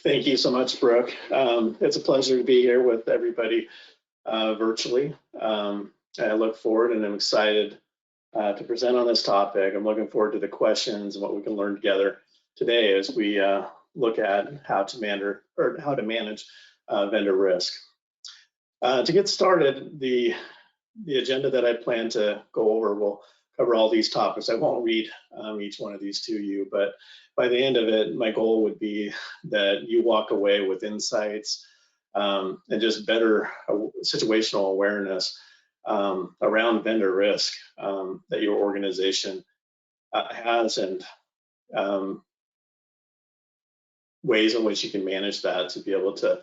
Thank you so much, Brooke. It's a pleasure to be here with everybody virtually. I look forward and I'm excited to present on this topic. I'm looking forward to the questions and what we can learn together today as we look at how to manage vendor risk. To get started, the agenda that I plan to go over will cover all these topics. I won't read each one of these to you, but by the end of it, my goal would be that you walk away with insights and just better situational awareness around vendor risk that your organization has, and ways in which you can manage that to be able to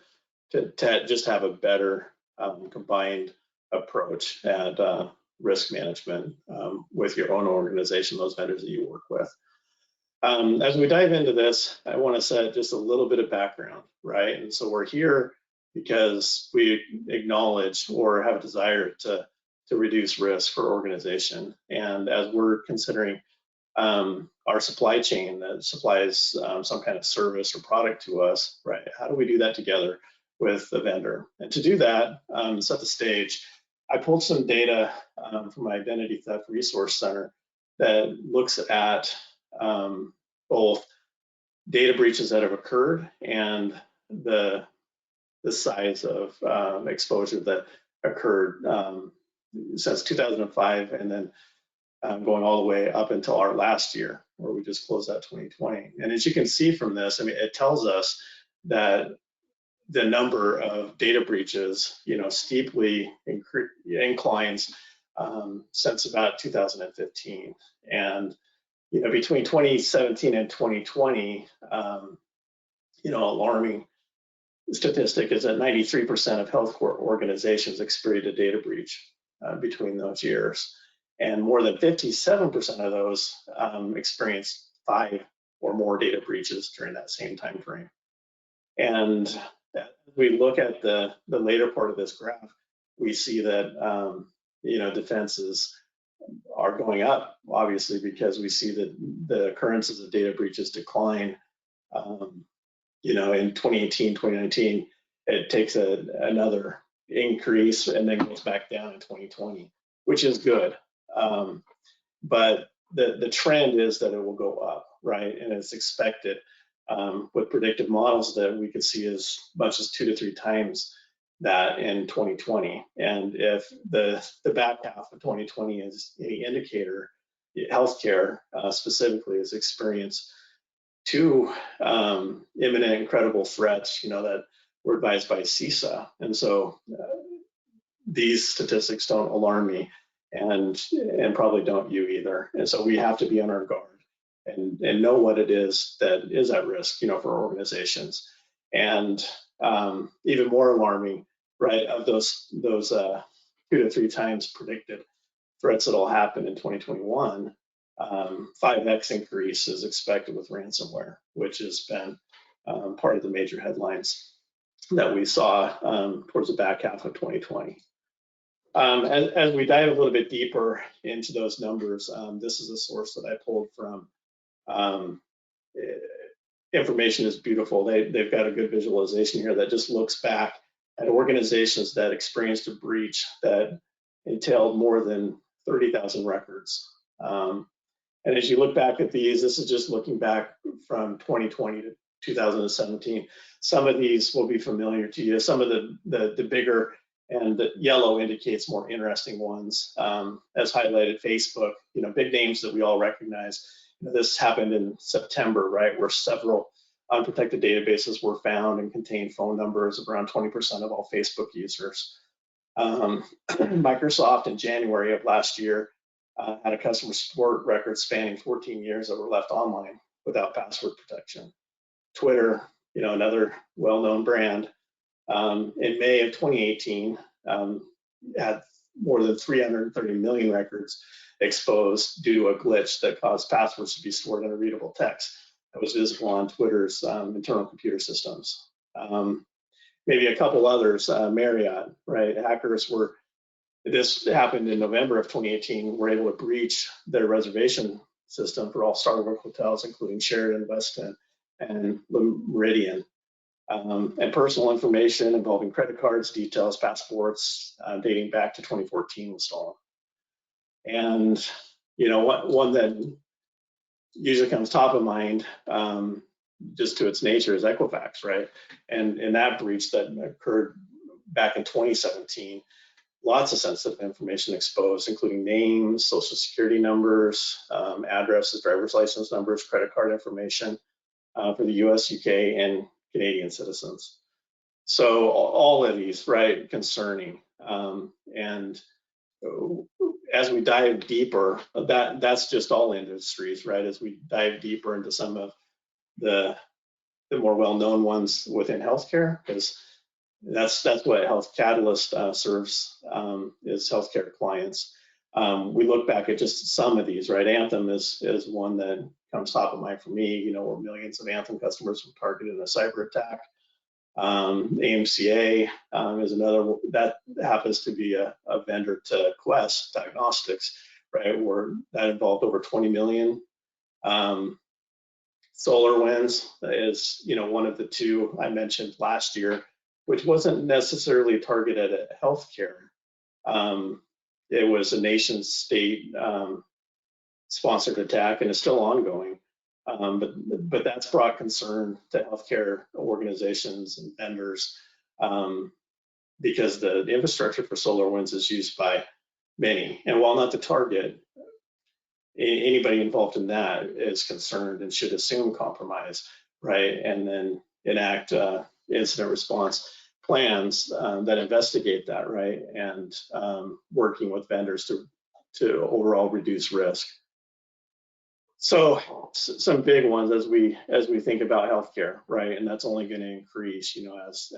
just have a better combined approach at risk management with your own organization, those vendors that you work with. As we dive into this, I want to set just a little bit of background, right? And so we're here because we acknowledge or have a desire to reduce risk for organization. And as we're considering our supply chain that supplies some kind of service or product to us, right? How do we do that together with the vendor? And to do that, set the stage, I pulled some data from my Identity Theft Resource Center that looks at both data breaches that have occurred and the size of exposure that occurred since 2005, and then going all the way up until our last year, where we just closed out 2020. And as you can see from this, I mean, it tells us that the number of data breaches, steeply inclines since about 2015. And between 2017 and 2020, alarming statistic is that 93% of healthcare organizations experienced a data breach between those years, and more than 57% of those experienced 5 or more data breaches during that same time frame. And as we look at the later part of this graph, we see that defenses are going up, obviously, because we see that the occurrences of data breaches decline. In 2018, 2019, it takes another increase and then goes back down in 2020, which is good. But the trend is that it will go up, right? And it's expected with predictive models that we could see as much as 2 to 3 times that in 2020. And if the back half of 2020 is any indicator, healthcare specifically has experienced 2 imminent and credible threats, that were advised by CISA. And so these statistics don't alarm me, and probably don't you either. And so we have to be on our guard and know what it is that is at risk, for organizations. And even more alarming, right, of those 2 to 3 times predicted threats that'll happen in 2021, 5x increase is expected with ransomware, which has been part of the major headlines that we saw towards the back half of 2020. As we dive a little bit deeper into those numbers, this is a source that I pulled from. Information is beautiful. They've got a good visualization here that just looks back at organizations that experienced a breach that entailed more than 30,000 records. And as you look back at these, this is just looking back from 2020 to 2017. Some of these will be familiar to you. Some of the bigger, and the yellow indicates more interesting ones, as highlighted, Facebook, big names that we all recognize. This happened in September, right, where several unprotected databases were found and contained phone numbers of around 20% of all Facebook users. Microsoft in January of last year had a customer support record spanning 14 years that were left online without password protection. Twitter, another well-known brand, in May of 2018, had more than 330 million records exposed due to a glitch that caused passwords to be stored in unreadable text that was visible on Twitter's internal computer systems. Maybe a couple others, Marriott, right? This happened in November of 2018, were able to breach their reservation system for all Starwood hotels, including Sheraton, Westin, and Le Méridien. and personal information involving credit cards, details, passports dating back to 2014 was stolen. And one that usually comes top of mind, just to its nature, is Equifax, right? And in that breach that occurred back in 2017, lots of sensitive information exposed, including names, social security numbers, addresses, driver's license numbers, credit card information for the US, UK, and Canadian citizens. So all of these, right, concerning. And as we dive deeper, that's just all industries, right? As we dive deeper into some of the more well-known ones within healthcare, because that's what Health Catalyst serves, is healthcare clients. We look back at just some of these, right? Anthem is one that comes top of mind for me. Where millions of Anthem customers were targeted in a cyber attack. AMCA is another that happens to be a vendor to Quest Diagnostics, right? Where that involved over 20 million. SolarWinds is one of the two I mentioned last year, which wasn't necessarily targeted at healthcare. It was a nation state sponsored attack and is still ongoing. But that's brought concern to healthcare organizations and vendors, because the infrastructure for SolarWinds is used by many. And while not the target, anybody involved in that is concerned and should assume compromise, right? And then enact incident response plans that investigate that, right? And working with vendors to overall reduce risk. So some big ones as we think about healthcare, right? And that's only going to increase,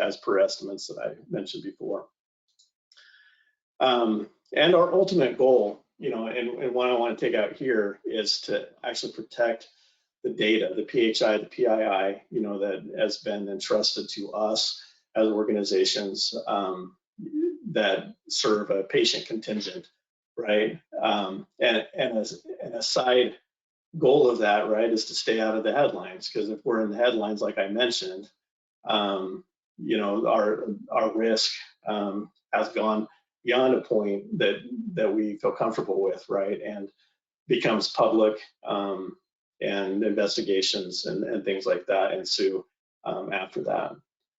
as per estimates that I mentioned before. And our ultimate goal, and what I want to take out here is to actually protect the data, the PHI, the PII, that has been entrusted to us as organizations that serve a patient contingent, right? And a side goal of that, right, is to stay out of the headlines, because if we're in the headlines, like I mentioned, our risk has gone beyond a point that we feel comfortable with, right, and becomes public, and investigations and things like that ensue after that.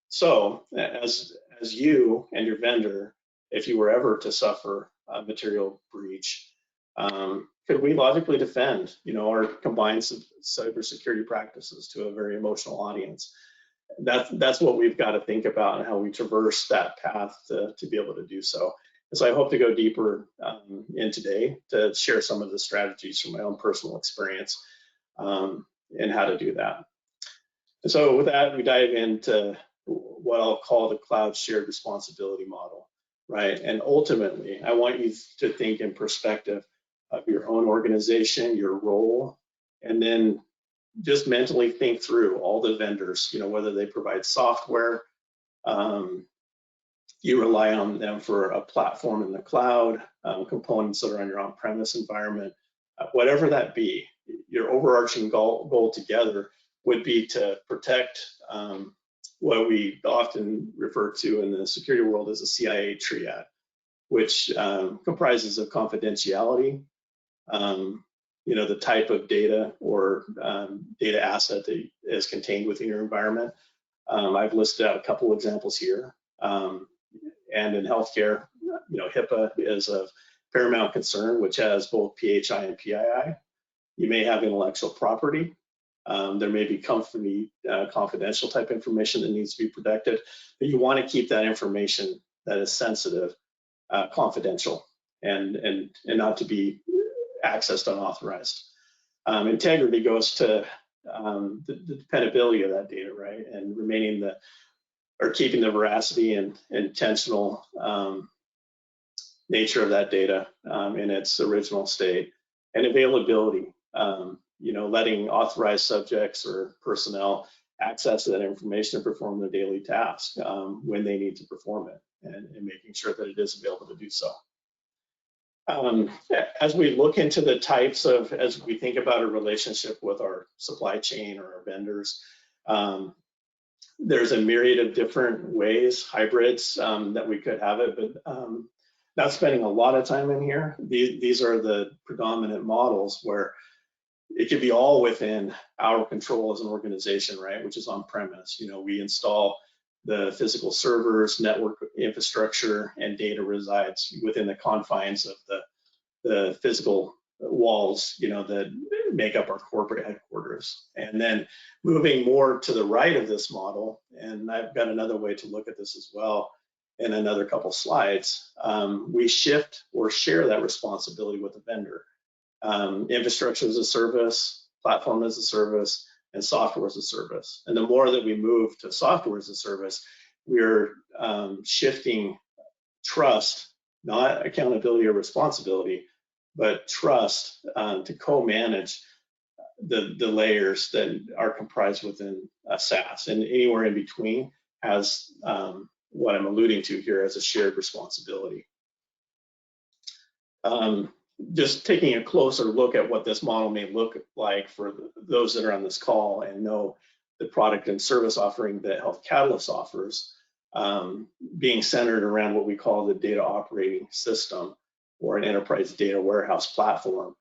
So as you and your vendor, if you were ever to suffer a material breach, could we logically defend, our combined cybersecurity practices to a very emotional audience? That's what we've got to think about, and how we traverse that path to be able to do so. And so I hope to go deeper in today to share some of the strategies from my own personal experience and how to do that. And so with that, we dive into what I'll call the cloud shared responsibility model, right? And ultimately, I want you to think in perspective of your own organization, your role, and then just mentally think through all the vendors, whether they provide software, you rely on them for a platform in the cloud, components that are on your on-premise environment, whatever that be. Your overarching goal together would be to protect what we often refer to in the security world as a CIA triad, which comprises of confidentiality, the type of data or data asset that is contained within your environment. I've listed out a couple examples here. And in healthcare, HIPAA is of paramount concern, which has both PHI and PII. You may have intellectual property. There may be company confidential type information that needs to be protected, but you want to keep that information that is sensitive confidential and not to be accessed unauthorized. Integrity goes to the dependability of that data, right, and keeping the veracity and intentional nature of that data in its original state. And availability, letting authorized subjects or personnel access to that information to perform their daily task when they need to perform it, and making sure that it is available to do so. As we look into the types of, as we think about a relationship with our supply chain or our vendors, There's a myriad of different ways, hybrids, that we could have it, but not spending a lot of time in here. These are the predominant models where it could be all within our control as an organization, right? Which is on premise. You know, we install the physical servers, network infrastructure, and data resides within the confines of the physical walls, you know, that make up our corporate headquarters. And then moving more to the right of this model, and I've got another way to look at this as well in another couple slides, we shift or share that responsibility with the vendor. Infrastructure as a service, platform as a service, and software as a service. And the more that we move to software as a service, we're shifting trust, not accountability or responsibility, but trust to co-manage the layers that are comprised within a SaaS, and anywhere in between has what I'm alluding to here as a shared responsibility. Just taking a closer look at what this model may look like for those that are on this call and know the product and service offering that Health Catalyst offers, being centered around what we call the data operating system or an enterprise data warehouse platform.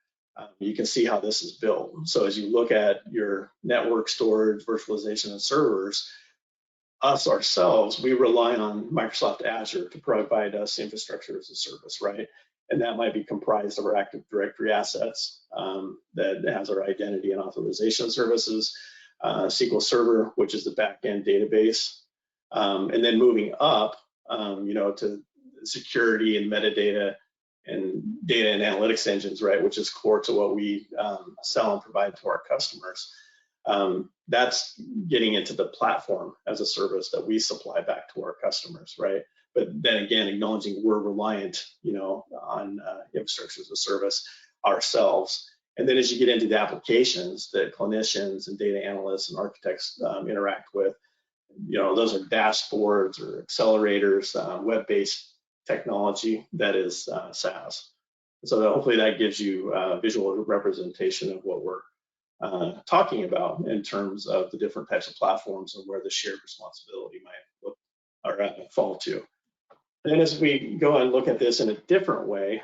You can see how this is built. So as you look at your network storage, virtualization, and servers, us ourselves, we rely on Microsoft Azure to provide us infrastructure as a service, right? And that might be comprised of our Active Directory assets that has our identity and authorization services, SQL Server, which is the backend database, and then moving up, you know, to security and metadata and data and analytics engines, right, which is core to what we sell and provide to our customers. That's getting into the platform as a service that we supply back to our customers, right? But then again, acknowledging we're reliant, you know, on infrastructure as a service ourselves. And then as you get into the applications that clinicians and data analysts and architects interact with, you know, those are dashboards or accelerators, web-based technology that is SaaS. So hopefully that gives you a visual representation of what we're talking about in terms of the different types of platforms and where the shared responsibility might look or fall to. And as we go and look at this in a different way,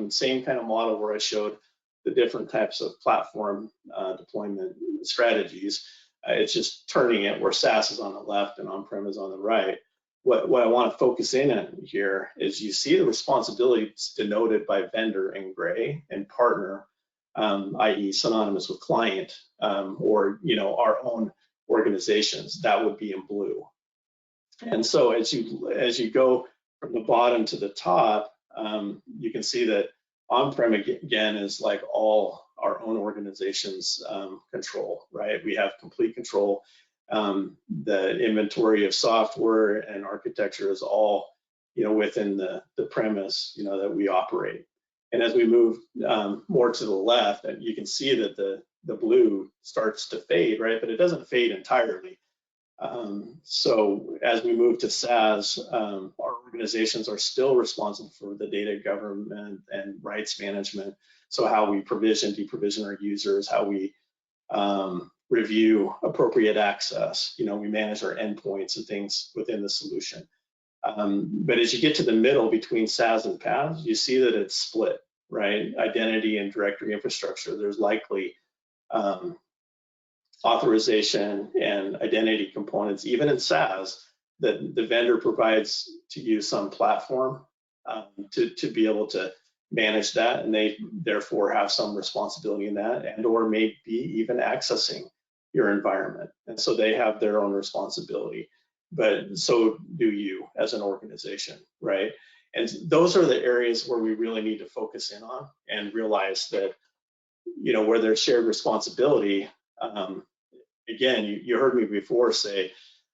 same kind of model where I showed the different types of platform deployment strategies, it's just turning it where SaaS is on the left and on-prem is on the right. What I want to focus in on here is you see the responsibilities denoted by vendor in gray and partner, i.e. synonymous with client, or, you know, our own organizations, that would be in blue. And so as you go from the bottom to the top, you can see that on-prem again is like all our own organization's control, right? We have complete control. The inventory of software and architecture is all, you know, within the premise, you know, that we operate. And as we move more to the left, you can see that the blue starts to fade, right? But it doesn't fade entirely. So as we move to SaaS, our organizations are still responsible for the data governance and rights management. So how we provision, deprovision our users, how we review appropriate access, you know, we manage our endpoints and things within the solution. But as you get to the middle between SaaS and PaaS, you see that it's split, right? Identity and directory infrastructure, there's likely authorization and identity components, even in SaaS, that the vendor provides to use some platform to be able to manage that, and they therefore have some responsibility in that, and or maybe even accessing your environment. And so they have their own responsibility, but so do you as an organization, right? And those are the areas where we really need to focus in on and realize that, you know, where there's shared responsibility, again, you heard me before say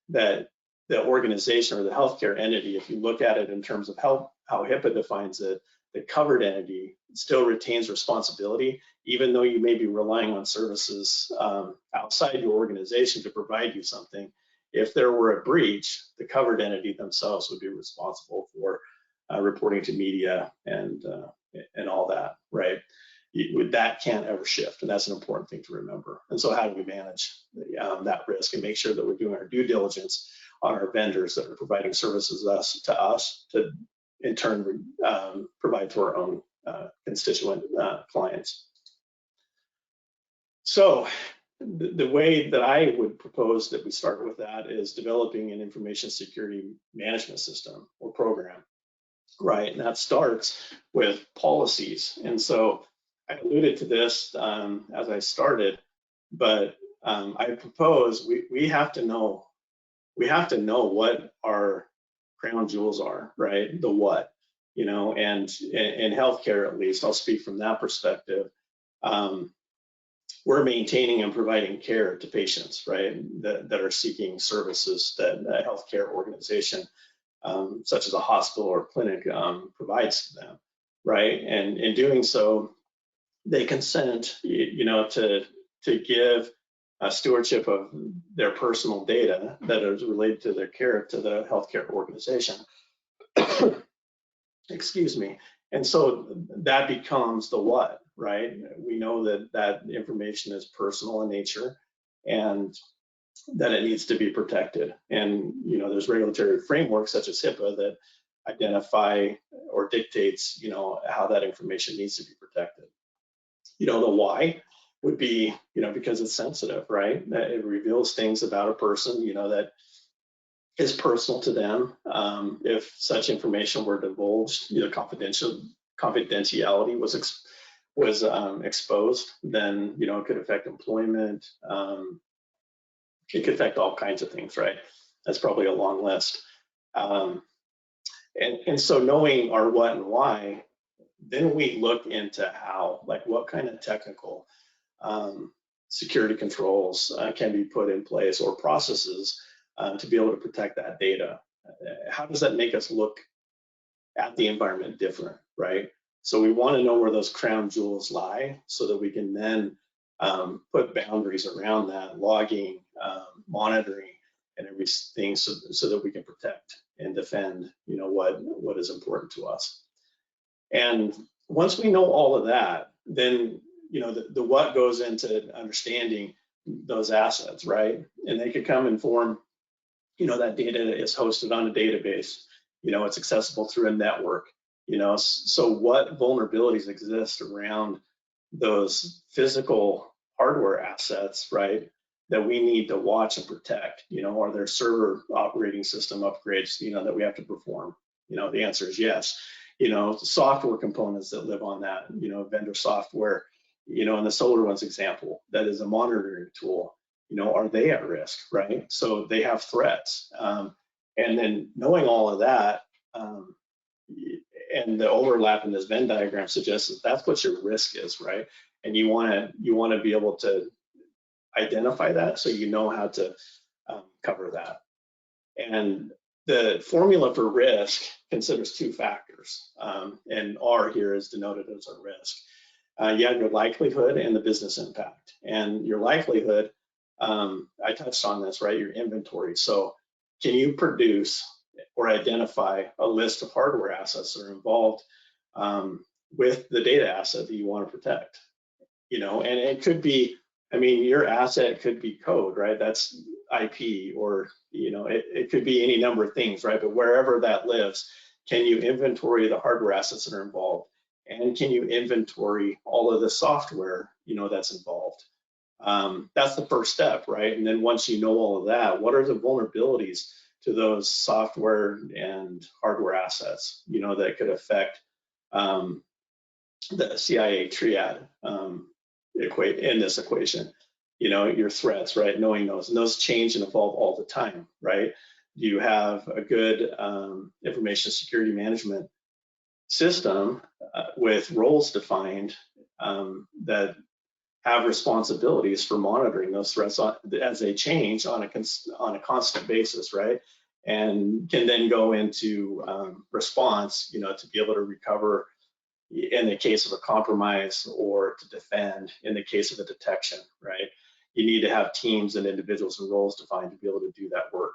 that the organization or the healthcare entity, if you look at it in terms of how HIPAA defines it, the covered entity still retains responsibility, even though you may be relying on services outside your organization to provide you something. If there were a breach, the covered entity themselves would be responsible for reporting to media and all that, right? that can't ever shift, and that's an important thing to remember. And so how do we manage that risk and make sure that we're doing our due diligence on our vendors that are providing services to us to in turn provide to our own constituent clients. So the way that I would propose that we start with that is developing an information security management system or program, right? And that starts with policies. And so I alluded to this as I started, but I propose we have to know what our crown jewels are, right? The what, and in healthcare, at least, I'll speak from that perspective. We're maintaining and providing care to patients, right, that are seeking services that a healthcare organization, such as a hospital or clinic, provides to them, right? And in doing so, they consent, to give a stewardship of their personal data that is related to their care to the healthcare organization. Excuse me. And so that becomes the what, right? We know that information is personal in nature and that it needs to be protected. And, there's regulatory frameworks such as HIPAA that identify or dictates, how that information needs to be protected. The why would be, because it's sensitive, right? That it reveals things about a person, that is personal to them. If such information were divulged, confidentiality was exposed, then it could affect employment. It could affect all kinds of things, right? That's probably a long list. And so knowing our what and why, then we look into how, like what kind of technical security controls can be put in place or processes to be able to protect that data. How does that make us look at the environment different, right? So we want to know where those crown jewels lie so that we can then put boundaries around that, logging, monitoring, and everything so that we can protect and defend, what is important to us. And once we know all of that, then the what goes into understanding those assets, right? And they could come and form, that data is hosted on a database, it's accessible through a network, so what vulnerabilities exist around those physical hardware assets, right, that we need to watch and protect? Are there server operating system upgrades, that we have to perform? The answer is yes. Software components that live on that, vendor software, in the SolarWinds example, that is a monitoring tool, are they at risk, right? So they have threats. And then knowing all of that, and the overlap in this Venn diagram suggests that that's what your risk is, right? And you want to be able to identify that so you know how to cover that. And the formula for risk considers two factors, and R here is denoted as a risk. You have your likelihood and the business impact. And your likelihood, I touched on this, right? Your inventory. So can you produce or identify a list of hardware assets that are involved with the data asset that you want to protect? And it could be, your asset could be code, right? That's IP, or, it could be any number of things, right? But wherever that lives, can you inventory the hardware assets that are involved? And can you inventory all of the software, that's involved? That's the first step, right? And then once you know all of that, what are the vulnerabilities to those software and hardware assets, that could affect the CIA triad in this equation? Your threats, right? Knowing those, and those change and evolve all the time, right? Do you have a good information security management system with roles defined that have responsibilities for monitoring those threats as they change on a constant basis, right? And can then go into response, to be able to recover in the case of a compromise or to defend in the case of a detection, right? You need to have teams and individuals and roles defined to be able to do that work.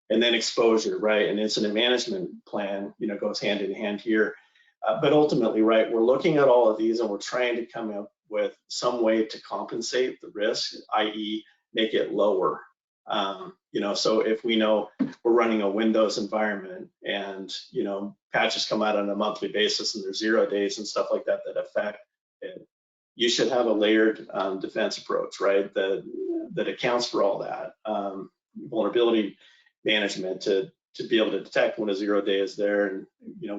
And then exposure, right? An incident management plan, goes hand in hand here. But ultimately, right, we're looking at all of these and we're trying to come up with some way to compensate the risk, i.e. make it lower. So if we know we're running a Windows environment and, patches come out on a monthly basis and there's 0 days and stuff like that that affect it, you should have a layered defense approach, right, that accounts for all that. Vulnerability management to be able to detect when a 0 day is there and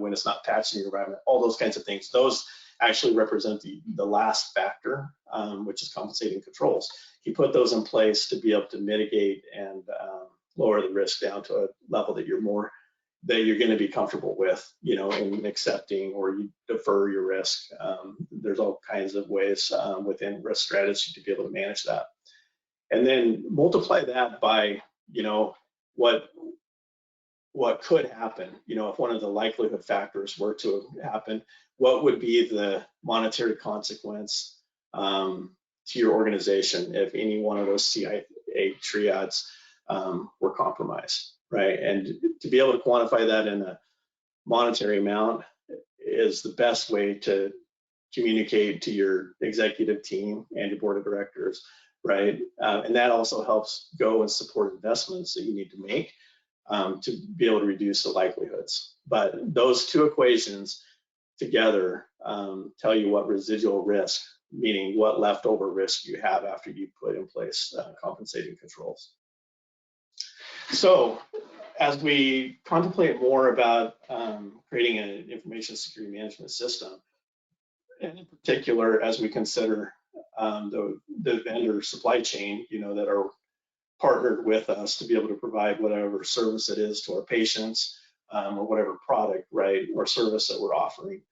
when it's not patched in your environment, all those kinds of things. Those actually represent the last factor, which is compensating controls. You put those in place to be able to mitigate and lower the risk down to a level that you're going to be comfortable with, in accepting, or you defer your risk. There's all kinds of ways within risk strategy to be able to manage that. And then multiply that by, what could happen, if one of the likelihood factors were to happen, what would be the monetary consequence to your organization if any one of those CIA triads were compromised, right? And to be able to quantify that in a monetary amount is the best way to communicate to your executive team and your board of directors, right? And that also helps go and support investments that you need to make to be able to reduce the likelihoods. But those two equations together tell you what residual risk, meaning what leftover risk you have after you put in place compensating controls. So as we contemplate more about creating an information security management system, and in particular, as we consider the vendor supply chain, that are partnered with us to be able to provide whatever service it is to our patients, or whatever product, right, or service that we're offering.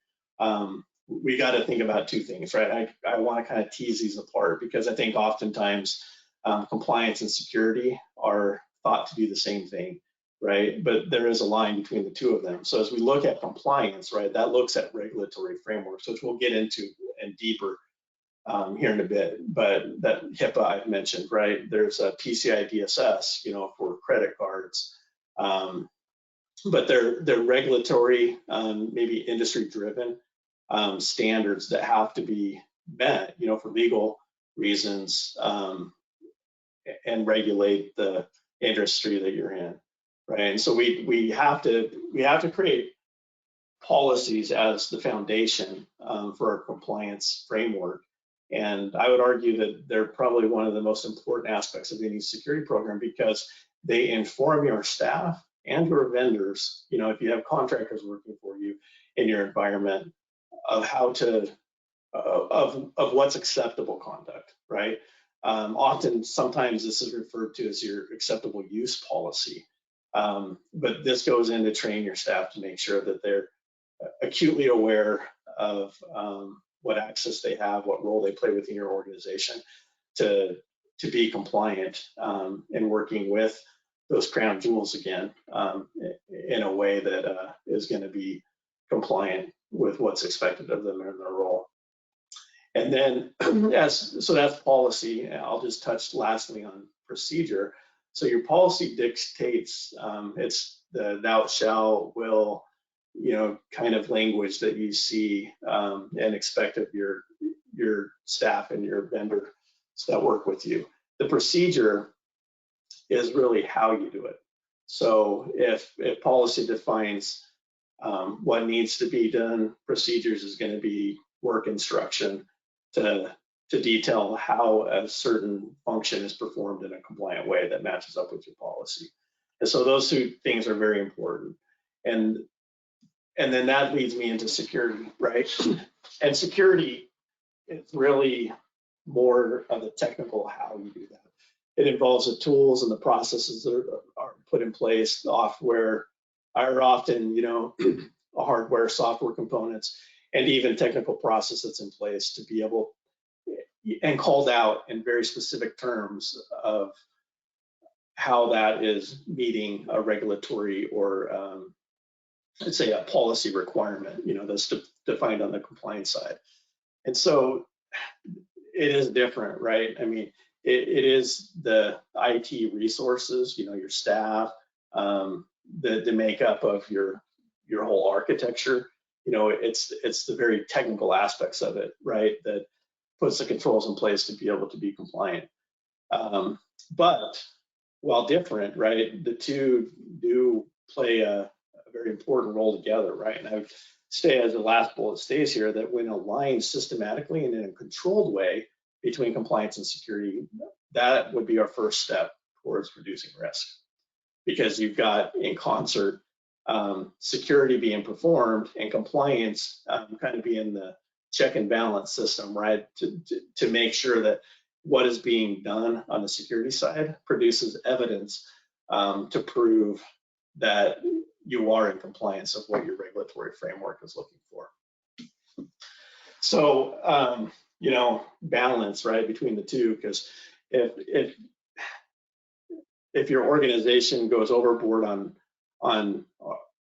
We got to think about two things, right? I want to kind of tease these apart because I think oftentimes compliance and security are thought to be the same thing, right? But there is a line between the two of them. So as we look at compliance, right, that looks at regulatory frameworks, which we'll get into and deeper here in a bit. But that HIPAA I've mentioned, right? There's a PCI DSS, for credit cards. But they're regulatory, maybe industry-driven standards that have to be met, for legal reasons, and regulate the industry that you're in, right? And so we have to create policies as the foundation for our compliance framework. And I would argue that they're probably one of the most important aspects of any security program because they inform your staff and your vendors, if you have contractors working for you in your environment, of how to, of what's acceptable conduct, right? Sometimes this is referred to as your acceptable use policy, but this goes in to train your staff to make sure that they're acutely aware of what access they have, what role they play within your organization to be compliant and working with those crown jewels again in a way that is going to be compliant with what's expected of them in their role. And then so that's policy. I'll just touch lastly on procedure. So your policy dictates, it's the thou shall, will, kind of language that you see and expect of your staff and your vendors that work with you. The procedure is really how you do it. So if policy defines what needs to be done, procedures is going to be work instruction to detail how a certain function is performed in a compliant way that matches up with your policy. And so those two things are very important. And then that leads me into security, right? And security is really more of a technical how you do that. It involves the tools and the processes that are put in place. The software are often, hardware, software components, and even technical process that's in place to be able and called out in very specific terms of how that is meeting a regulatory or let's say a policy requirement, that's defined on the compliance side. And so it is different, right? I mean, it is the IT resources, your staff, the makeup of your whole architecture it's the very technical aspects of it, right, that puts the controls in place to be able to be compliant. But while different, right, the two do play a very important role together, right? And I would say, as the last bullet stays here, that when aligned systematically and in a controlled way between compliance and security, that would be our first step towards reducing risk, because you've got in concert security being performed and compliance kind of being the check and balance system, right? To make sure that what is being done on the security side produces evidence to prove that you are in compliance of what your regulatory framework is looking for. So, balance, right, between the two, because if your organization goes overboard on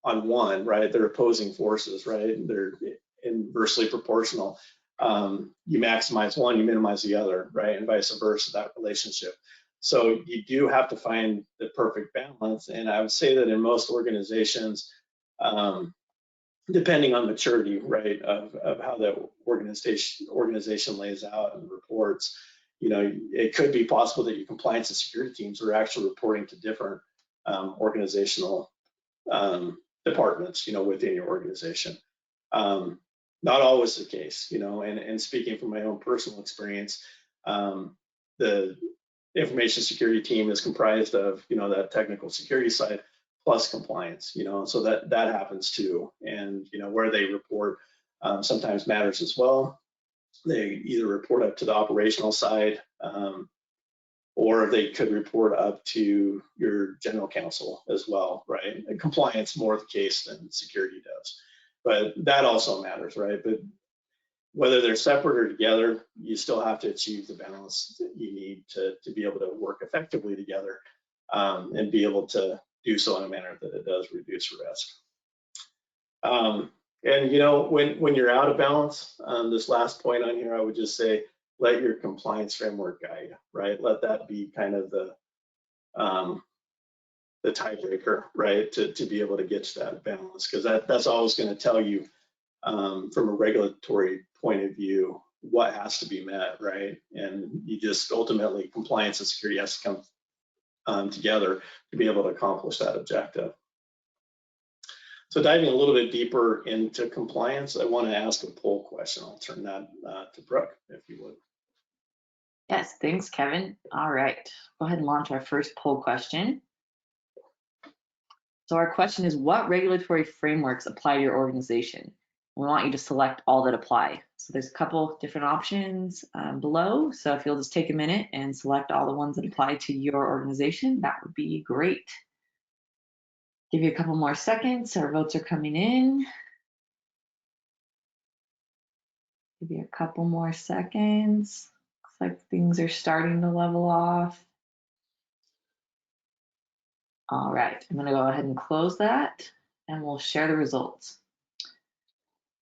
one, right, they're opposing forces, right, they're inversely proportional. You maximize one, you minimize the other, right, and vice versa, that relationship. So you do have to find the perfect balance. And I would say that in most organizations, depending on maturity, right, of how the organization lays out and reports, it could be possible that your compliance and security teams are actually reporting to different organizational departments, within your organization. Not always the case, and speaking from my own personal experience, the information security team is comprised of, that technical security side plus compliance, so that happens too. And, where they report sometimes matters as well. They either report up to the operational side, or they could report up to your general counsel as well, right? And compliance more the case than security does, but that also matters, right? But whether they're separate or together, you still have to achieve the balance that you need to be able to work effectively together, and be able to do so in a manner that it does reduce risk. And when you're out of balance, this last point on here, I would just say, let your compliance framework guide, right? Let that be kind of the tiebreaker, right? To be able to get to that balance, because that's always going to tell you, from a regulatory point of view, what has to be met, right? And you just ultimately, compliance and security has to come together to be able to accomplish that objective. So diving a little bit deeper into compliance, I want to ask a poll question. I'll turn that to Brooke, if you would. Yes, thanks, Kevin. All right, go ahead and launch our first poll question. So our question is, what regulatory frameworks apply to your organization? We want you to select all that apply. So there's a couple different options below. So if you'll just take a minute and select all the ones that apply to your organization, that would be great. Give you a couple more seconds. Our votes are coming in. Give you a couple more seconds. Looks like things are starting to level off. All right, I'm gonna go ahead and close that and we'll share the results.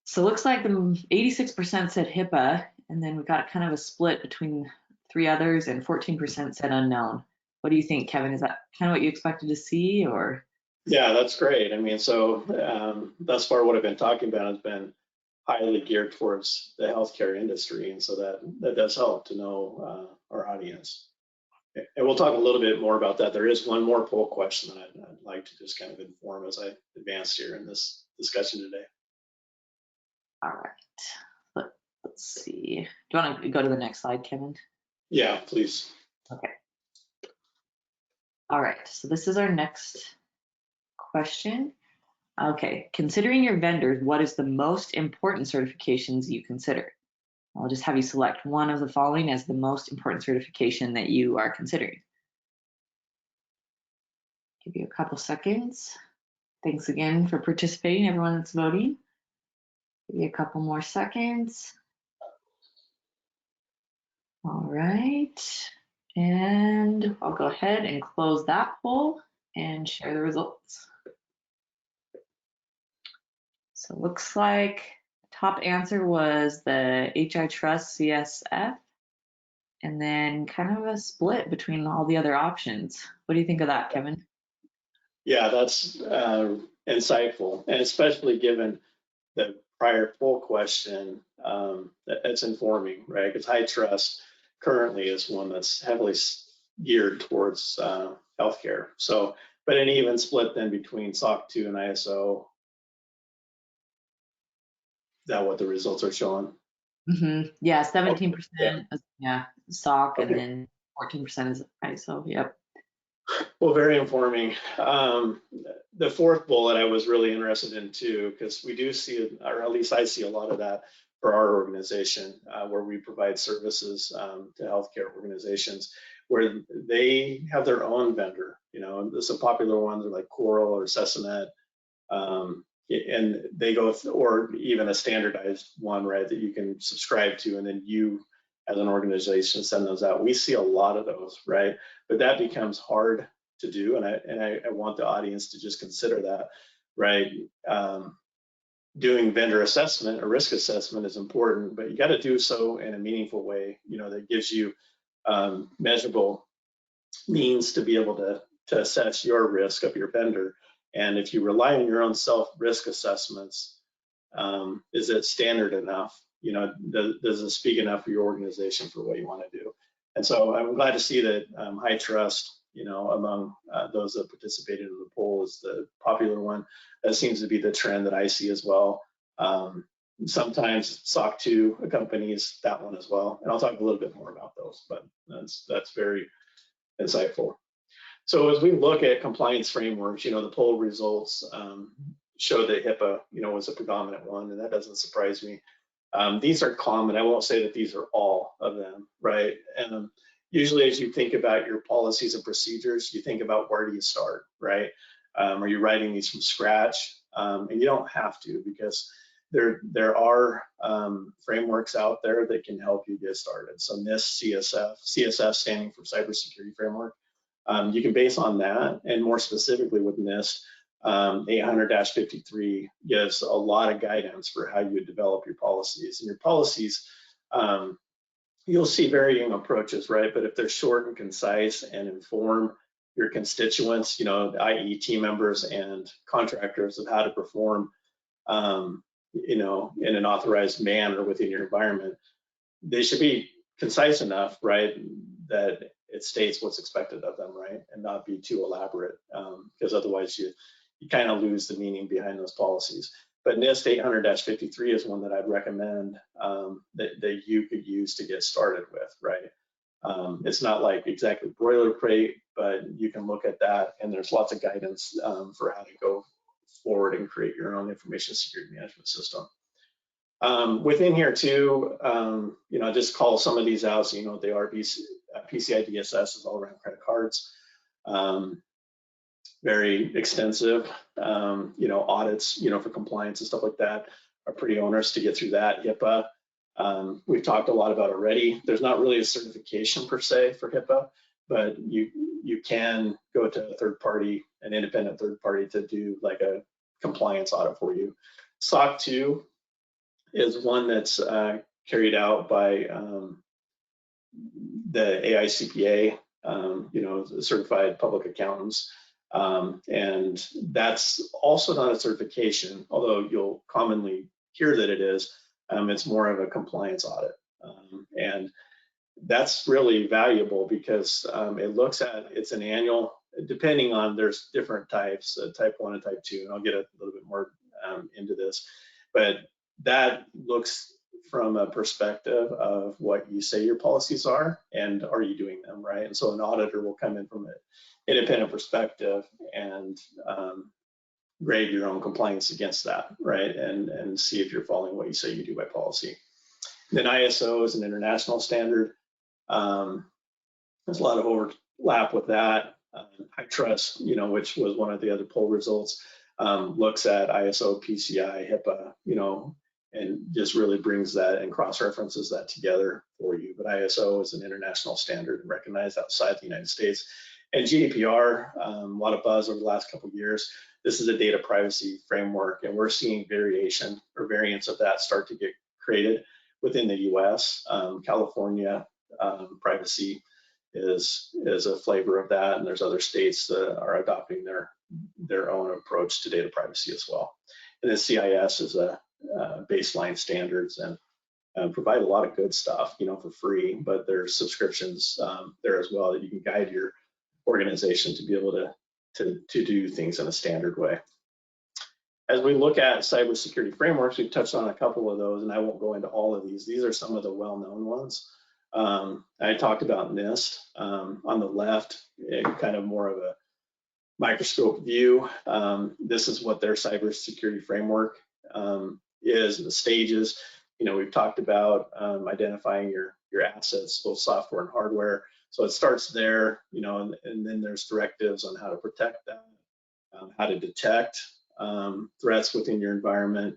So it looks like the 86% said HIPAA, and then we got kind of a split between 3 others, and 14% said unknown. What do you think, Kevin? Is that kind of what you expected to see, or? Yeah, that's great. I mean, so thus far what I've been talking about has been highly geared towards the healthcare industry, and so that does help to know our audience. And we'll talk a little bit more about that. There is one more poll question that I'd like to just kind of inform as I advance here in this discussion today. All right, let's see. Do you want to go to the next slide, Kevin? Yeah, please. Okay. All right, so this is our next question. Okay, considering your vendors, what is the most important certifications you consider? I'll just have you select one of the following as the most important certification that you are considering. Give you a couple seconds. Thanks again for participating, everyone that's voting. Give you a couple more seconds. All right, and I'll go ahead and close that poll and share the results. So it looks like top answer was the HITrust CSF, and then kind of a split between all the other options. What do you think of that, Kevin? Yeah, that's insightful, and especially given that prior poll question, that's informing, right? Because high trust currently is one that's heavily geared towards healthcare. So, but an even split then between SOC 2 and ISO. Is that what the results are showing? Yeah, 17%, Okay. yeah, SOC, and Okay. then 14% is ISO. Yep. Well, very informing. The fourth bullet I was really interested in too, because we do see, or at least I see a lot of that for our organization, where we provide services to healthcare organizations, where they have their own vendor. You know, some popular ones are like Coral or Cessinet, and they go, or even a standardized one, right, that you can subscribe to, and then you, as an organization, send those out. We see a lot of those, right? But that becomes hard to do, and I want the audience to just consider that, right? Doing vendor assessment or risk assessment is important, but you got to do so in a meaningful way, you know, that gives you measurable means to be able to assess your risk of your vendor. And if you rely on your own self risk assessments, is it standard enough? You know, does it speak enough for your organization for what you want to do? And so I'm glad to see that high trust, you know, among those that participated in the poll is the popular one. That seems to be the trend that I see as well. Sometimes SOC 2 accompanies that one as well. And I'll talk a little bit more about those, but that's very insightful. So as we look at compliance frameworks, you know, the poll results show that HIPAA, you know, was a predominant one, and that doesn't surprise me. These are common. I won't say that these are all of them, right? And usually as you think about your policies and procedures, you think about where do you start, right? Are you writing these from scratch? And you don't have to, because there are frameworks out there that can help you get started. So NIST CSF standing for Cybersecurity Framework. You can base on that, and more specifically with NIST, 800-53 gives a lot of guidance for how you develop your policies. And your policies, you'll see varying approaches, right? But if they're short and concise and inform your constituents, you know, i.e. team members and contractors, of how to perform, you know, in an authorized manner within your environment, they should be concise enough, right, that it states what's expected of them, right, and not be too elaborate, because otherwise you kind of lose the meaning behind those policies. But NIST 800-53 is one that I'd recommend that you could use to get started with, right? It's not like exactly boilerplate, but you can look at that, and there's lots of guidance for how to go forward and create your own information security management system. Within here too, you know, just call some of these out so you know what they are. PCI DSS is all around credit cards. Very extensive. You know, audits, you know, for compliance and stuff like that are pretty onerous to get through that. HIPAA, we've talked a lot about already. There's not really a certification per se for HIPAA, but you can go to a third party, an independent third party, to do like a compliance audit for you. SOC 2 is one that's carried out by the AICPA, you know, certified public accountants. And that's also not a certification, although you'll commonly hear that it is. It's more of a compliance audit. And that's really valuable because it looks at, it's an annual, depending on, there's different types, type 1 and type 2, and I'll get a little bit more into this, but that looks from a perspective of what you say your policies are and are you doing them, right? And so an auditor will come in from an independent perspective and grade your own compliance against that, right? And see if you're following what you say you do by policy. Then ISO is an international standard. There's a lot of overlap with that. I trust, you know, which was one of the other poll results, looks at ISO, PCI, HIPAA, you know, and just really brings that and cross-references that together for you. But ISO is an international standard recognized outside the United States. And GDPR, a lot of buzz over the last couple of years. This is a data privacy framework, and we're seeing variation or variants of that start to get created within the US. California privacy is a flavor of that, and there's other states that are adopting their own approach to data privacy as well. And then CIS is baseline standards and provide a lot of good stuff, for free, but there's subscriptions there as well that you can guide your organization to be able to do things in a standard way. As we look at cybersecurity frameworks, we've touched on a couple of those, and I won't go into all of these. These are some of the well-known ones. I talked about NIST on the left, kind of more of a microscope view. This is what their cybersecurity framework is, the stages. We've talked about identifying your assets, both software and hardware. So it starts there, and then there's directives on how to protect them, how to detect threats within your environment.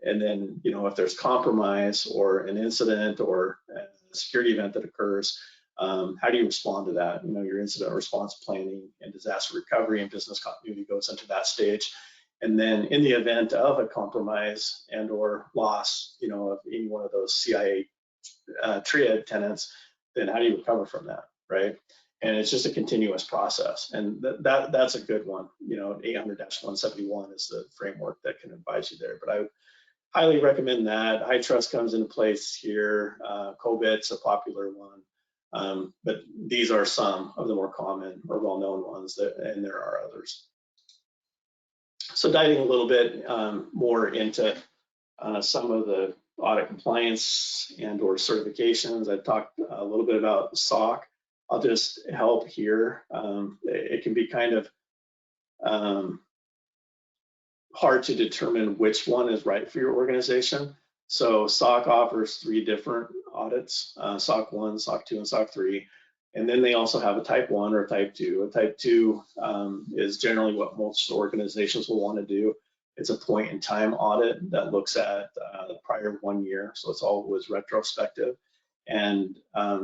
And then, if there's compromise or an incident or a security event that occurs, how do you respond to that? Your incident response planning and disaster recovery and business continuity goes into that stage. And then in the event of a compromise and or loss, of any one of those CIA triad tenants, then how do you recover from that, right? And it's just a continuous process. And that's a good one. 800-171 is the framework that can advise you there. But I would highly recommend that. HITRUST comes into place here. COBIT's a popular one. But these are some of the more common or well-known ones, and there are others. So diving a little bit more into some of the audit compliance and or certifications, I talked a little bit about SOC. I'll just help here. It can be kind of hard to determine which one is right for your organization. So SOC offers 3 different audits, SOC 1, SOC 2, and SOC 3. And then they also have a type 1 or a type 2. A type 2 is generally what most organizations will want to do. It's a point in time audit that looks at the prior 1 year, so it's always retrospective. And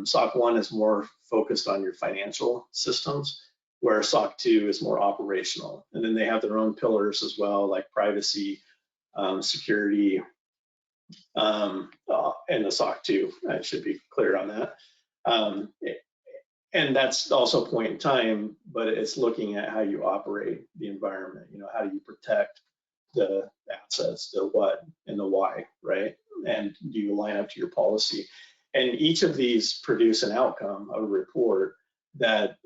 SOC 1 is more focused on your financial systems, where SOC 2 is more operational. And then they have their own pillars as well, like privacy, security, and the SOC 2. I should be clear on that. And that's also point in time, but it's looking at how you operate the environment. How do you protect the assets, the what and the why, right? And do you line up to your policy? And each of these produce an outcome, a report that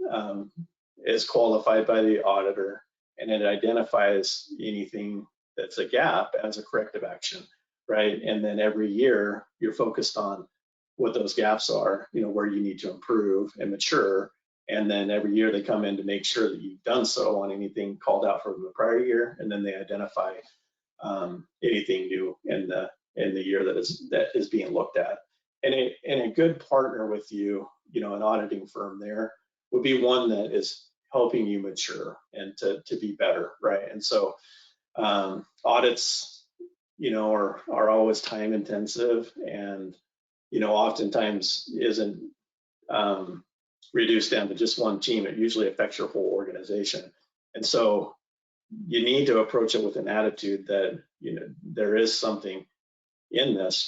is qualified by the auditor, and it identifies anything that's a gap as a corrective action, right? And then every year you're focused on what those gaps are, where you need to improve and mature. And then every year they come in to make sure that you've done so on anything called out from the prior year, and then they identify anything new in the year that is being looked at. And a good partner with you, an auditing firm there, would be one that is helping you mature and to be better, right? And so audits, are always time intensive, and oftentimes isn't reduced down to just one team. It usually affects your whole organization. And so you need to approach it with an attitude that, there is something in this,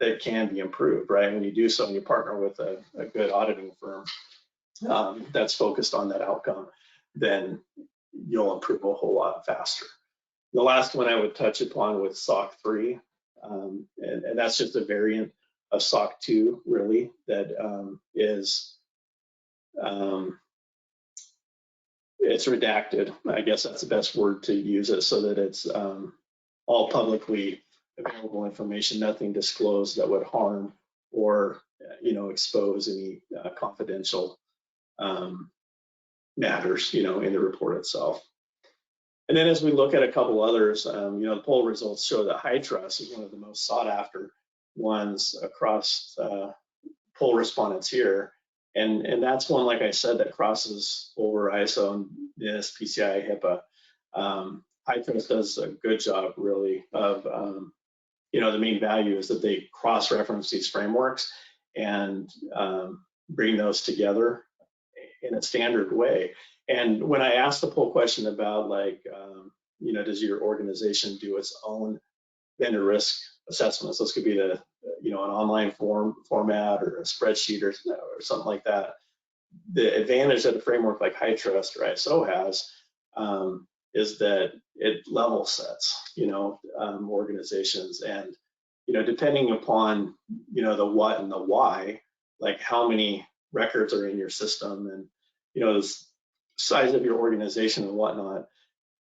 that can be improved, right? When you do so and you partner with a good auditing firm that's focused on that outcome, then you'll improve a whole lot faster. The last one I would touch upon with SOC 3, and that's just a variant of SOC 2, really, that is, it's redacted. I guess that's the best word to use it, so that it's all publicly available information, nothing disclosed that would harm or expose any confidential matters, in the report itself. And then as we look at a couple others, the poll results show that HITRUST is one of the most sought after ones across poll respondents here. And that's one, like I said, that crosses over ISO, NIST, PCI, HIPAA. HITRUST does a good job, really, of, the main value is that they cross-reference these frameworks and bring those together in a standard way. And when I asked the poll question about, like, does your organization do its own vendor risk assessments? This could be an online format or a spreadsheet or something like that. The advantage that a framework like HITRUST or ISO has is that it level sets, organizations, and depending upon the what and the why, like how many records are in your system, and the size of your organization and whatnot,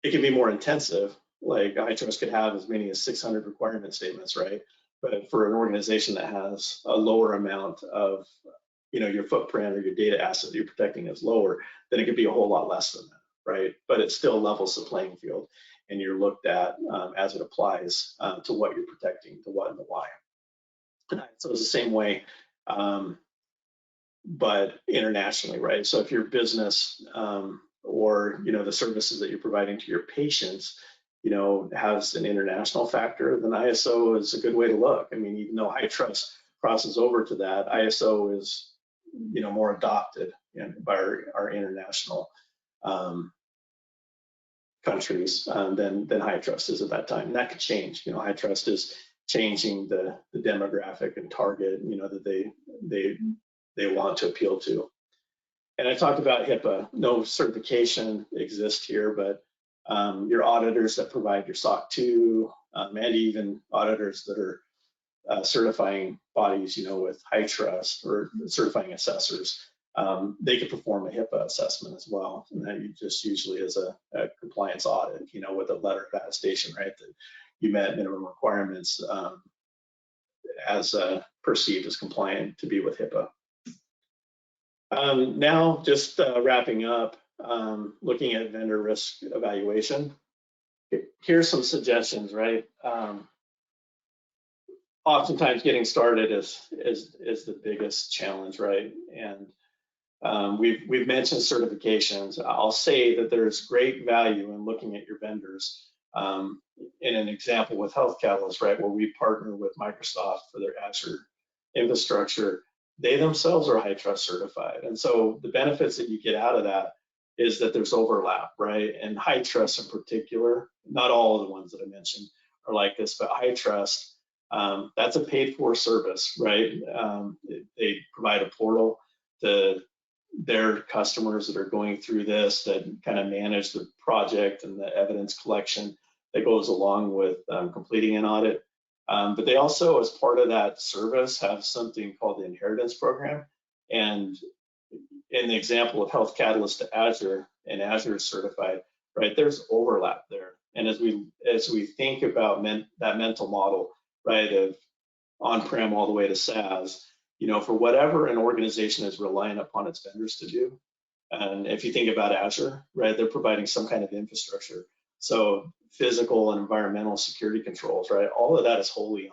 it can be more intensive. Like HITRUST could have as many as 600 requirement statements, right? But for an organization that has a lower amount of, your footprint or your data asset that you're protecting is lower, then it could be a whole lot less than that, right? But it still levels the playing field, and you're looked at as it applies to what you're protecting, the what and the why. So it's the same way, but internationally, right? So if your business or the services that you're providing to your patients, has an international factor, then ISO is a good way to look. I mean, even though HITRUST crosses over to that, ISO is more adopted by our international countries than HITRUST is at that time. And that could change. HITRUST is changing the demographic and target that they want to appeal to. And I talked about HIPAA. No certification exists here, but your auditors that provide your SOC 2 and even auditors that are certifying bodies, with HITRUST or certifying assessors, they could perform a HIPAA assessment as well. And that just usually is a compliance audit, with a letter of attestation, right, that you met minimum requirements as perceived as compliant to be with HIPAA. Now, just wrapping up, looking at vendor risk evaluation. Here's some suggestions, right? Oftentimes getting started is the biggest challenge, right? And we've mentioned certifications. I'll say that there's great value in looking at your vendors. In an example with Health Catalyst, right, where we partner with Microsoft for their Azure infrastructure, they themselves are HITRUST certified. And so the benefits that you get out of that is that there's overlap, right? And HITRUST in particular, not all of the ones that I mentioned are like this, but HITRUST, that's a paid for service, right? They provide a portal to their customers that are going through this, that kind of manage the project and the evidence collection that goes along with completing an audit. But they also, as part of that service, have something called the inheritance program. And in the example of Health Catalyst to Azure, and Azure is certified, right, there's overlap there. And as we think about that mental model, right, of on-prem all the way to SaaS, for whatever an organization is relying upon its vendors to do, and if you think about Azure, right, they're providing some kind of infrastructure. So physical and environmental security controls, right, all of that is wholly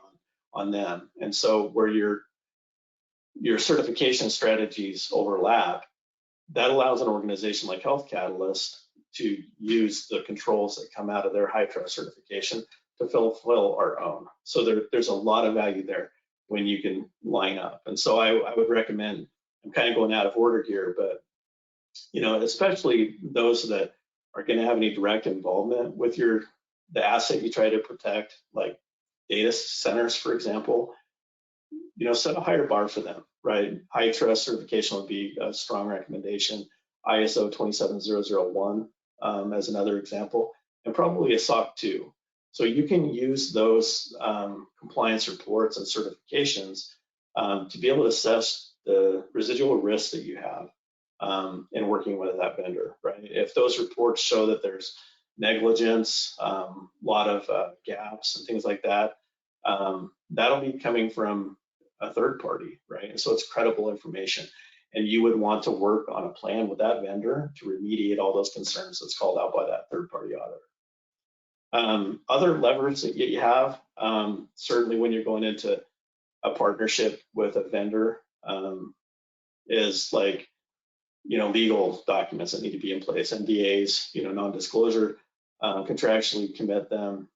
on them. And so where your certification strategies overlap, that allows an organization like Health Catalyst to use the controls that come out of their HITRUST certification to fulfill our own. So there's a lot of value there when you can line up. And so I would recommend, I'm kind of going out of order here, but especially those that are going to have any direct involvement with the asset you try to protect, like data centers, for example, set a higher bar for them, right? HITRUST certification would be a strong recommendation. ISO 27001 as another example, and probably a SOC 2. So you can use those compliance reports and certifications to be able to assess the residual risk that you have in working with that vendor, right? If those reports show that there's negligence, a lot of gaps and things like that, that'll be coming from a third party, right? And so it's credible information. And you would want to work on a plan with that vendor to remediate all those concerns that's called out by that third party auditor. Other levers that you have, certainly when you're going into a partnership with a vendor, is like, legal documents that need to be in place, NDAs, non-disclosure, contractually commit them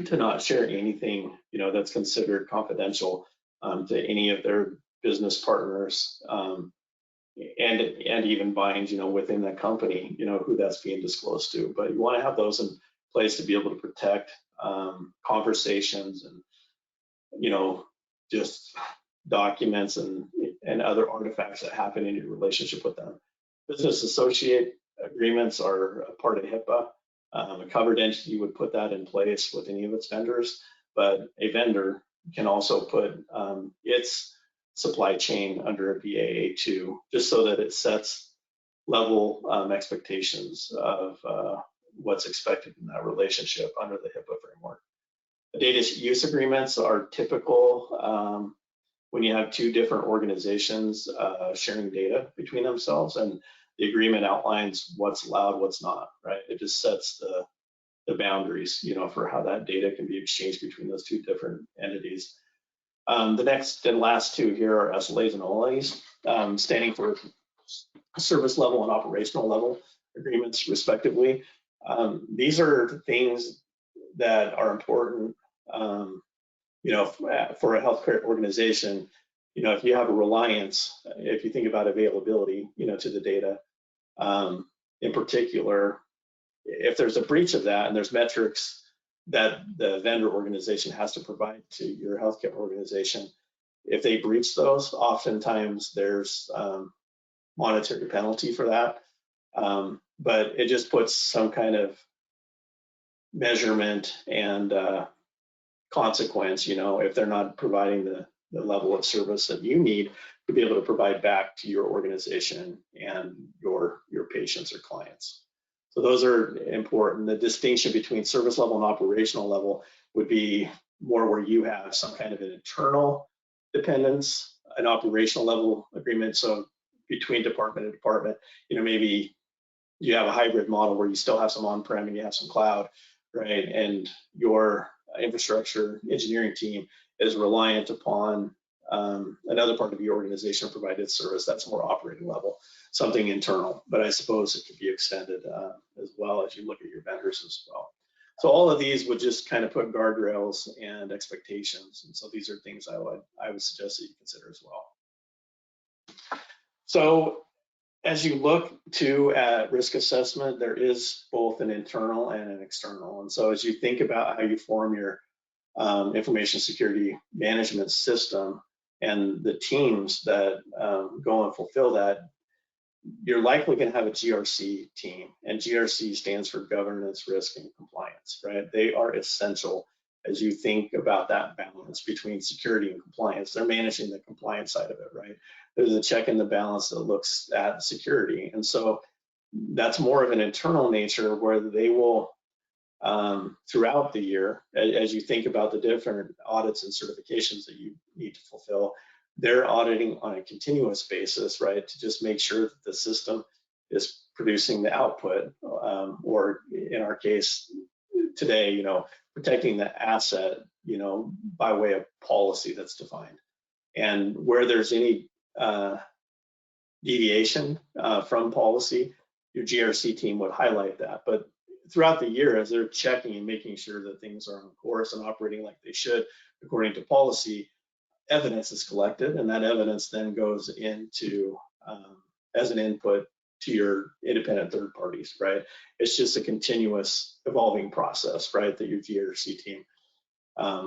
to not share anything, that's considered confidential to any of their business partners, and even bind, within that company, who that's being disclosed to. But you want to have those in place to be able to protect conversations and, just documents and other artifacts that happen in your relationship with them. Business associate agreements are a part of HIPAA. A covered entity would put that in place with any of its vendors, but a vendor can also put its supply chain under a BAA too, just so that it sets level expectations of what's expected in that relationship under the HIPAA framework. The data use agreements are typical when you have two different organizations sharing data between themselves, and the agreement outlines what's allowed, what's not, right? It just sets the boundaries, for how that data can be exchanged between those two different entities. The next and last two here are SLAs and OLAs, standing for service level and operational level agreements, respectively. These are things that are important, for a healthcare organization. If you have a reliance, if you think about availability, to the data, in particular, if there's a breach of that and there's metrics that the vendor organization has to provide to your healthcare organization, if they breach those, oftentimes there's monetary penalty for that. But it just puts some kind of measurement and consequence, if they're not providing the level of service that you need to be able to provide back to your organization and your patients or clients. So those are important. The distinction between service level and operational level would be more where you have some kind of an internal dependence, an operational level agreement. So between department and department, maybe you have a hybrid model where you still have some on-prem and you have some cloud, right? And your infrastructure engineering team is reliant upon another part of your organization to provide its service. That's more operating level, something internal, but I suppose it could be extended as well as you look at your vendors as well. So all of these would just kind of put guardrails and expectations. And so these are things I would suggest that you consider as well. So as you look at risk assessment, there is both an internal and an external. And so as you think about how you form your information security management system and the teams that go and fulfill that, you're likely going to have a GRC team, and GRC stands for governance, risk, and compliance, right? They are essential as you think about that balance between security and compliance. They're managing the compliance side of it, right? There's a check and the balance that looks at security. And so that's more of an internal nature where they will, throughout the year, as you think about the different audits and certifications that you need to fulfill, they're auditing on a continuous basis, right? To just make sure that the system is producing the output, or in our case today, protecting the asset, by way of policy that's defined. And where there's any deviation from policy, your GRC team would highlight that. But throughout the year, as they're checking and making sure that things are on course and operating like they should according to policy, evidence is collected, and that evidence then goes into as an input to your independent third parties, right? It's just a continuous evolving process, right, that your GRC team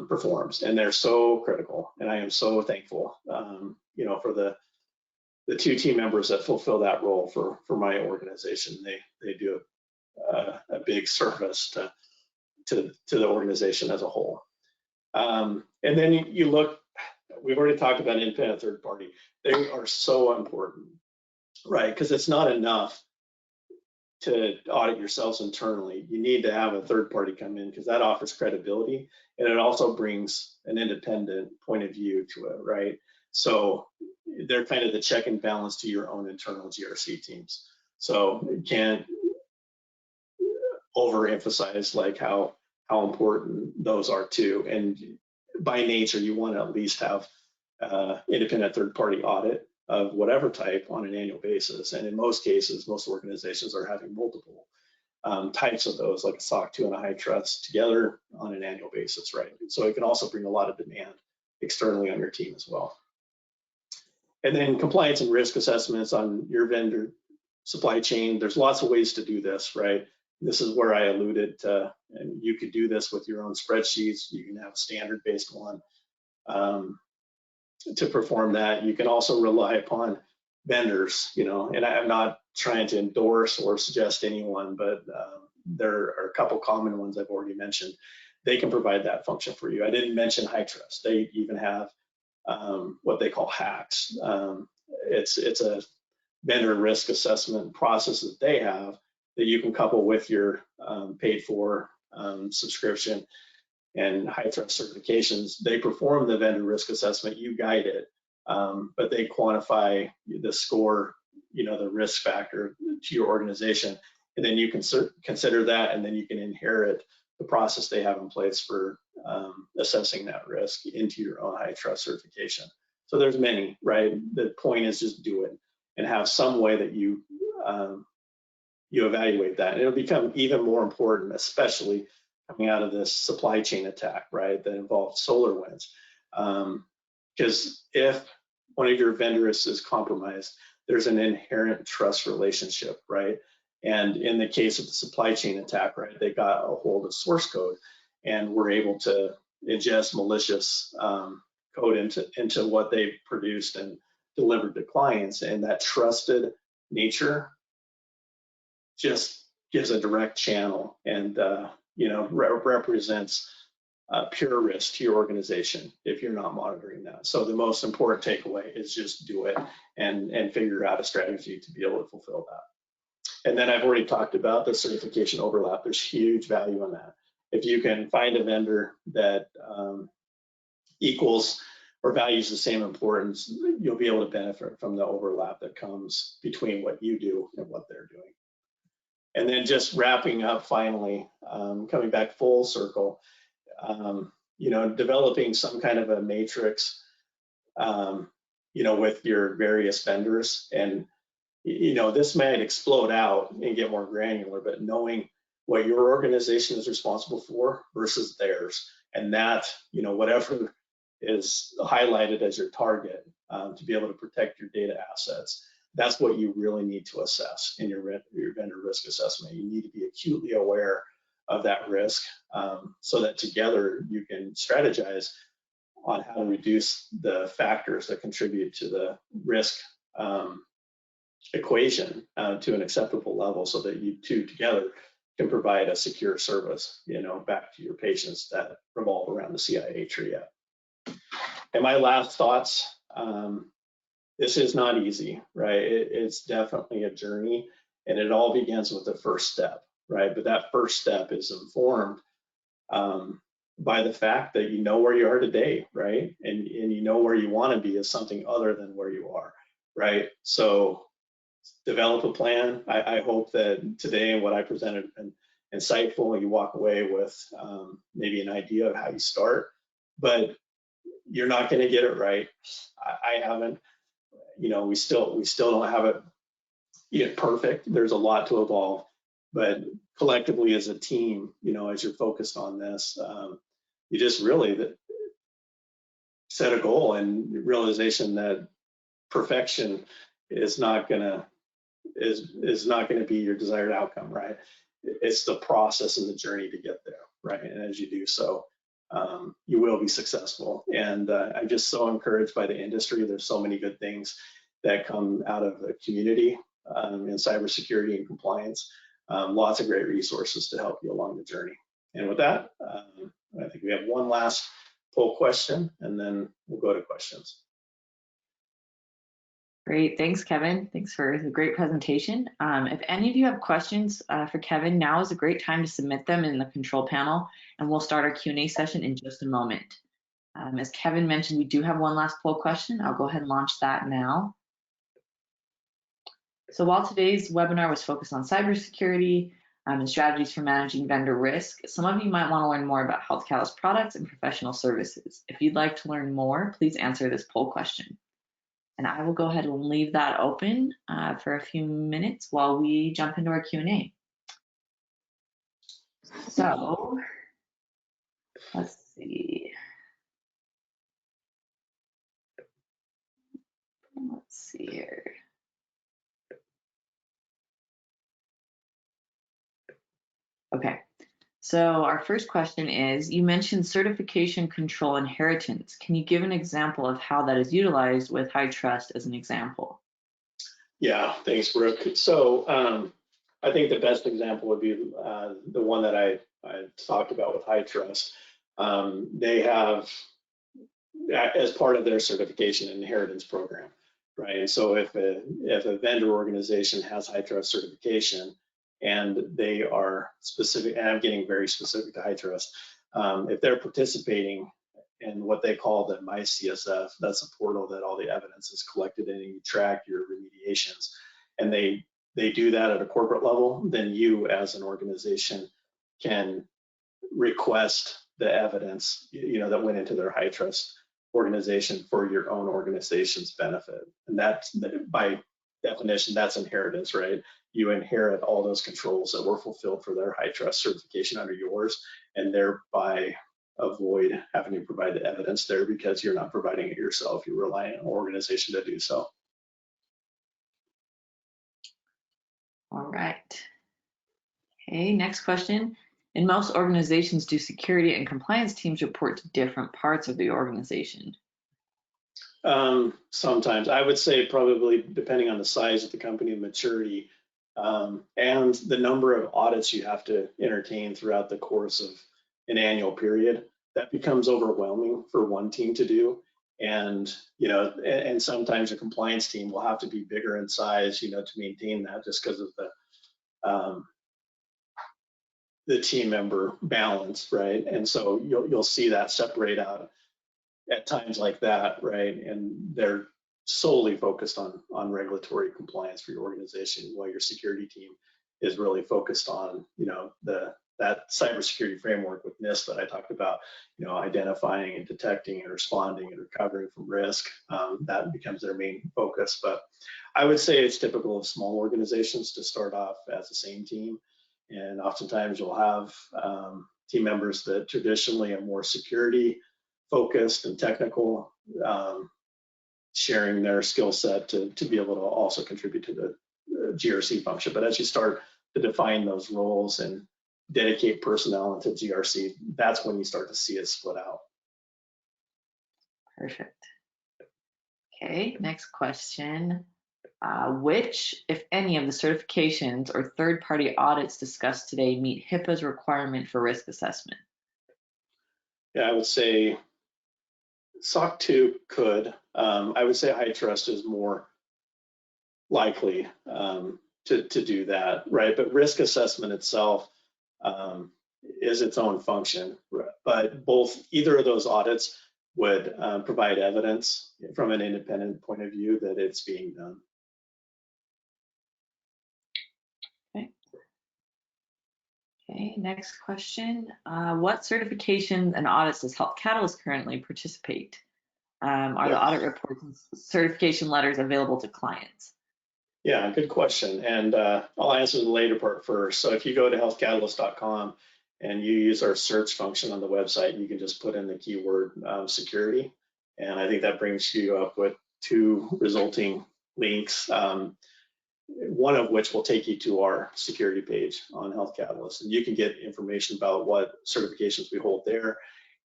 performs, and they're so critical. And I am so thankful, for the two team members that fulfill that role for my organization. They do a big service to the organization as a whole. And then you look. We've already talked about independent third party. They are so important, right? Because it's not enough to audit yourselves internally. You need to have a third party come in because that offers credibility, and it also brings an independent point of view to it, right? So they're kind of the check and balance to your own internal GRC teams. So you can't overemphasize like how important those are too. And by nature, you want to at least have independent third-party audit of whatever type on an annual basis. And in most cases, most organizations are having multiple types of those, like a SOC 2 and a high trust, together on an annual basis, right? So it can also bring a lot of demand externally on your team as well. And then compliance and risk assessments on your vendor supply chain. There's lots of ways to do this, right? This is where I alluded to, and you could do this with your own spreadsheets. You can have a standard-based one to perform that. You can also rely upon vendors, and I'm not trying to endorse or suggest anyone, but there are a couple common ones I've already mentioned. They can provide that function for you. I didn't mention HITRUST. They even have what they call hacks. It's a vendor risk assessment process that they have that you can couple with your paid for subscription and HITRUST certifications. They perform the vendor risk assessment, you guide it, but they quantify the score, the risk factor to your organization, and then you can consider that, and then you can inherit the process they have in place for assessing that risk into your own HITRUST certification. So there's many, right? The point is just do it and have some way that you evaluate that. And it'll become even more important, especially coming out of this supply chain attack, right, that involves SolarWinds. Because if one of your vendors is compromised, there's an inherent trust relationship, right? And in the case of the supply chain attack, right, they got a hold of source code and were able to ingest malicious code into what they produced and delivered to clients. And that trusted nature just gives a direct channel and represents pure risk to your organization if you're not monitoring that. So the most important takeaway is just do it and figure out a strategy to be able to fulfill that. And then I've already talked about the certification overlap. There's huge value in that. If you can find a vendor that equals or values the same importance, you'll be able to benefit from the overlap that comes between what you do and what they're doing. And then just wrapping up finally, coming back full circle, developing some kind of a matrix, with your various vendors. And, this might explode out and get more granular, but knowing what your organization is responsible for versus theirs, and that, whatever is highlighted as your target to be able to protect your data assets, that's what you really need to assess in your vendor risk assessment. You need to be acutely aware of that risk so that together you can strategize on how to reduce the factors that contribute to the risk equation to an acceptable level so that you two together can provide a secure service, back to your patients that revolve around the CIA triad. And my last thoughts, this is not easy, right? It's definitely a journey, and it all begins with the first step, right? But that first step is informed by the fact that you know where you are today, right? And you know where you want to be as something other than where you are, right? So develop a plan. I hope that today and what I presented and insightful, and you walk away with maybe an idea of how you start, but you're not going to get it right. I haven't. We still don't have it yet perfect. There's a lot to evolve, but collectively as a team, as you're focused on this, you just really set a goal and realization that perfection is not gonna be your desired outcome, right? It's the process and the journey to get there, right? And as you do so, you will be successful. And I'm just so encouraged by the industry. There's so many good things that come out of the community in cybersecurity and compliance. Lots of great resources to help you along the journey. And with that, I think we have one last poll question, and then we'll go to questions. Great, thanks, Kevin. Thanks for the great presentation. If any of you have questions for Kevin, now is a great time to submit them in the control panel, and we'll start our Q&A session in just a moment. As Kevin mentioned, we do have one last poll question. I'll go ahead and launch that now. So while today's webinar was focused on cybersecurity and strategies for managing vendor risk, some of you might want to learn more about Health Catalyst products and professional services. If you'd like to learn more, please answer this poll question. And I will go ahead and leave that open for a few minutes while we jump into our Q&A. So let's see. Let's see here. Okay, so our first question is, you mentioned certification control inheritance. Can you give an example of how that is utilized with HITRUST as an example? Yeah, thanks, Brooke. So I think the best example would be the one that I talked about with High Trust. They have, as part of their certification, inheritance program, right? And so if a vendor organization has High Trust certification and they are specific, and I'm getting very specific to High Trust, if they're participating in what they call the MyCSF, that's a portal that all the evidence is collected in, and you track your remediations, and they do that at a corporate level, then you as an organization can request the evidence, that went into their High Trust organization for your own organization's benefit. And that's, by definition, that's inheritance, right? You inherit all those controls that were fulfilled for their High Trust certification under yours, and thereby avoid having to provide the evidence there because you're not providing it yourself. You're relying on an organization to do so. All right. Okay, next question. In most organizations, do security and compliance teams report to different parts of the organization? Sometimes. I would say probably depending on the size of the company, maturity, and the number of audits you have to entertain throughout the course of an annual period, that becomes overwhelming for one team to do. And, and sometimes a compliance team will have to be bigger in size, to maintain that, just because of the team member balance, right? And so you'll see that separate out at times like that, right? And they're solely focused on regulatory compliance for your organization, while your security team is really focused on, that cybersecurity framework with NIST that I talked about, identifying and detecting and responding and recovering from risk. That becomes their main focus. But I would say it's typical of small organizations to start off as the same team. And oftentimes you'll have team members that traditionally are more security focused and technical, sharing their skill set to be able to also contribute to the GRC function. But as you start to define those roles and dedicate personnel into GRC, that's when you start to see it split out. Perfect. Okay, next question. Which, if any, of the certifications or third-party audits discussed today meet HIPAA's requirement for risk assessment? Yeah, I would say SOC 2 could. I would say High Trust is more likely to do that, right? But risk assessment itself is its own function. But either of those audits would provide evidence from an independent point of view that it's being done. Okay, next question. What certifications and audits does Health Catalyst currently participate? Are the audit reports and certification letters available to clients? Yeah, good question. And I'll answer the later part first. So if you go to healthcatalyst.com and you use our search function on the website, you can just put in the keyword security. And I think that brings you up with 2 resulting links. One of which will take you to our security page on Health Catalyst, and you can get information about what certifications we hold there,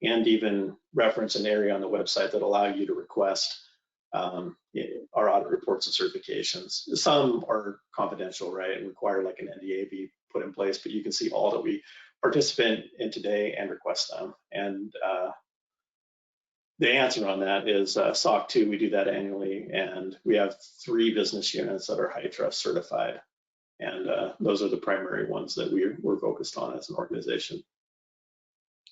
and even reference an area on the website that allow you to request our audit reports and certifications. Some are confidential, right, and require like an NDA be put in place, but you can see all that we participate in today and request them. And the answer on that is SOC 2, we do that annually, and we have 3 business units that are High Trust certified, and those are the primary ones that we're focused on as an organization.